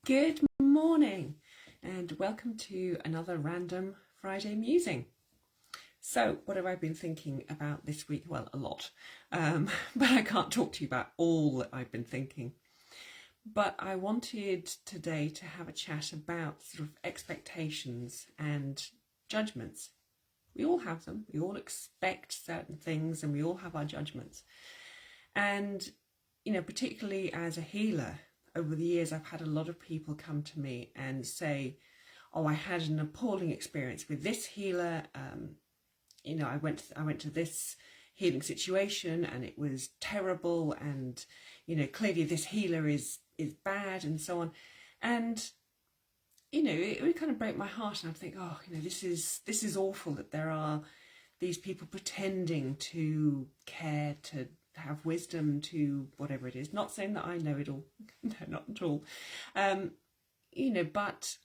Good morning and welcome to another random Friday musing. So, what have I been thinking about this week? Well, a lot, but I can't talk to you about all that I've been thinking. But I wanted today to have a chat about sort of expectations and judgments. We all have them, we all expect certain things, and we all have our judgments. And, particularly as a healer, over the years, I've had a lot of people come to me and say, "Oh, I had an appalling experience with this healer. I went to this healing situation and it was terrible. And clearly this healer is bad, and so on." And it would kind of break my heart, and I'd think, "Oh, this is awful that there are these people pretending to care, to have wisdom, to whatever it is." Not saying that I know it all, no, not at all. But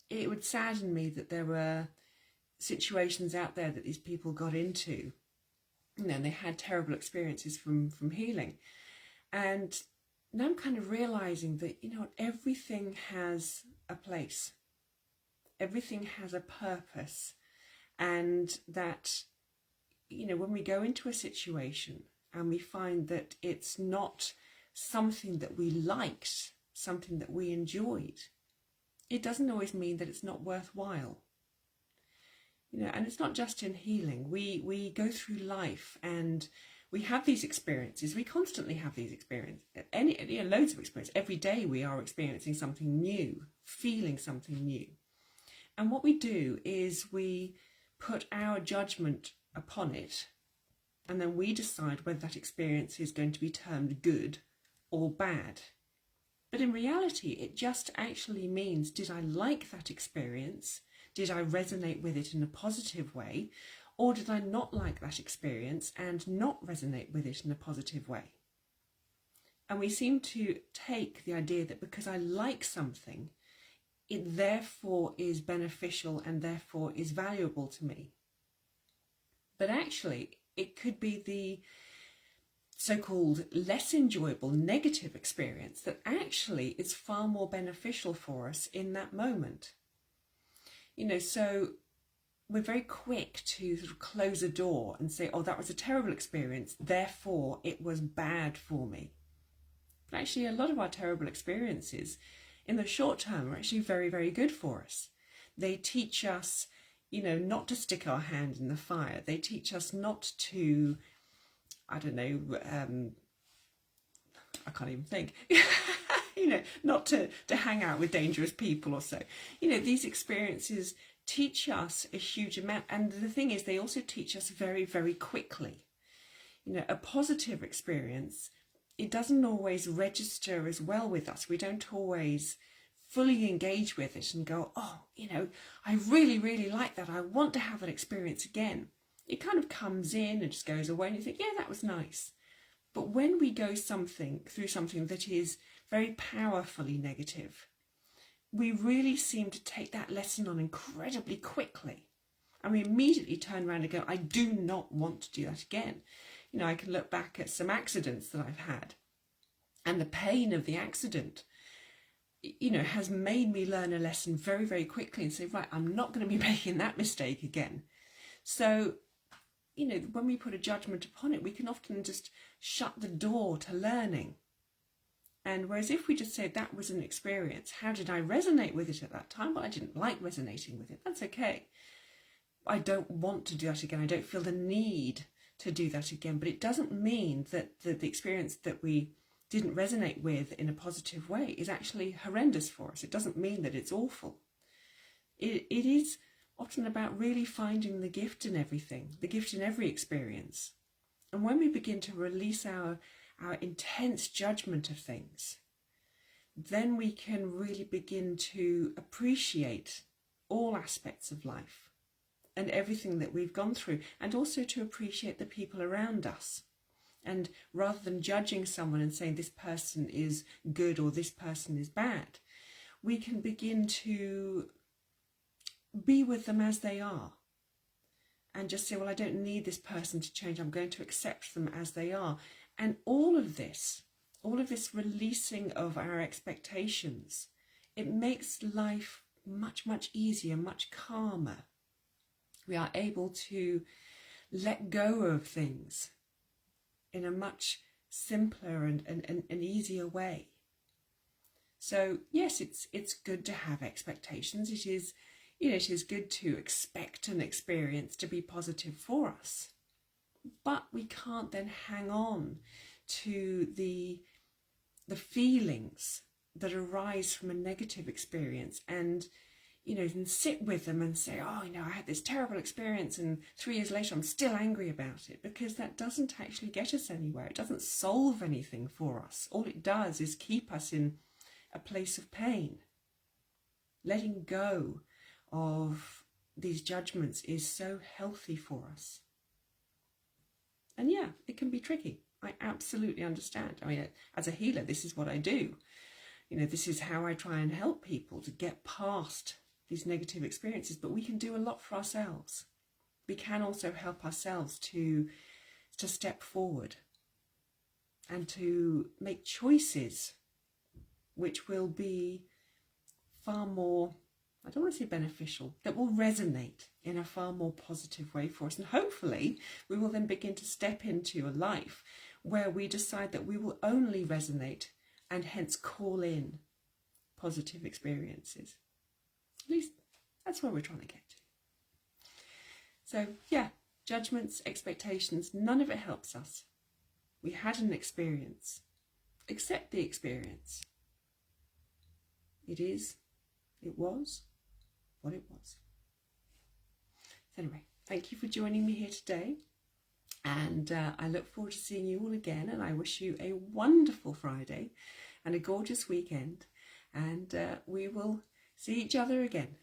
it would sadden me that there were situations out there that these people got into, and they had terrible experiences from healing. And now I'm kind of realizing that, everything has a place. Everything has a purpose. And that, when we go into a situation and we find that it's not something that we liked, something that we enjoyed, it doesn't always mean that it's not worthwhile. And it's not just in healing. We go through life and we have these experiences. We constantly have these experiences. Loads of experience. Every day we are experiencing something new, feeling something new. And what we do is we put our judgment upon it, and then we decide whether that experience is going to be termed good or bad. But in reality, it just actually means, did I like that experience? Did I resonate with it in a positive way? Or did I not like that experience and not resonate with it in a positive way? And we seem to take the idea that because I like something, it therefore is beneficial and therefore is valuable to me. But actually, it could be the so-called less enjoyable negative experience that actually is far more beneficial for us in that moment. So we're very quick to sort of close a door and say, "Oh, that was a terrible experience, therefore it was bad for me." But actually, a lot of our terrible experiences in the short term are actually very, very good for us. They teach us, not to stick our hand in the fire. They teach us not to, I don't know, I can't even think, not to hang out with dangerous people or so. These experiences teach us a huge amount. And the thing is, they also teach us very, very quickly. A positive experience, it doesn't always register as well with us. We don't always fully engage with it and go, "Oh, I really, really like that. I want to have that experience again." It kind of comes in and just goes away and you think, "Yeah, that was nice." But when we go through something that is very powerfully negative, we really seem to take that lesson on incredibly quickly. And we immediately turn around and go, "I do not want to do that again." I can look back at some accidents that I've had, and the pain of the accident, has made me learn a lesson very, very quickly and say, "Right, I'm not going to be making that mistake again." So, when we put a judgment upon it, we can often just shut the door to learning. And whereas if we just say, "That was an experience, how did I resonate with it at that time?" Well, I didn't like resonating with it. That's okay. I don't want to do that again. I don't feel the need to do that again. But it doesn't mean that the experience that we didn't resonate with in a positive way is actually horrendous for us. It doesn't mean that it's awful. It is often about really finding the gift in everything, the gift in every experience. And when we begin to release our intense judgment of things, then we can really begin to appreciate all aspects of life and everything that we've gone through, and also to appreciate the people around us. And rather than judging someone and saying this person is good or this person is bad, we can begin to be with them as they are and just say, "Well, I don't need this person to change. I'm going to accept them as they are." And all of this releasing of our expectations it makes life much, much easier, much calmer. We are able to let go of things in a much simpler and easier way. So yes, it's good to have expectations. It is, it is good to expect an experience to be positive for us. But we can't then hang on to the feelings that arise from a negative experience and and sit with them and say, oh, I had this terrible experience and 3 years later I'm still angry about it, because that doesn't actually get us anywhere. It doesn't solve anything for us. All it does is keep us in a place of pain. Letting go of these judgments is so healthy for us. And yeah, it can be tricky. I absolutely understand. I mean, as a healer, this is what I do. This is how I try and help people to get past these negative experiences, but we can do a lot for ourselves. We can also help ourselves to step forward and to make choices which will be far more, I don't want to say beneficial, that will resonate in a far more positive way for us. And hopefully we will then begin to step into a life where we decide that we will only resonate and hence call in positive experiences. At least that's where we're trying to get to. So yeah, judgments, expectations, none of it helps us. We had an experience. Accept the experience. It was what it was. So anyway, thank you for joining me here today. And I look forward to seeing you all again. And I wish you a wonderful Friday and a gorgeous weekend. And we will see each other again.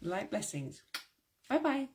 Light blessings. Bye-bye.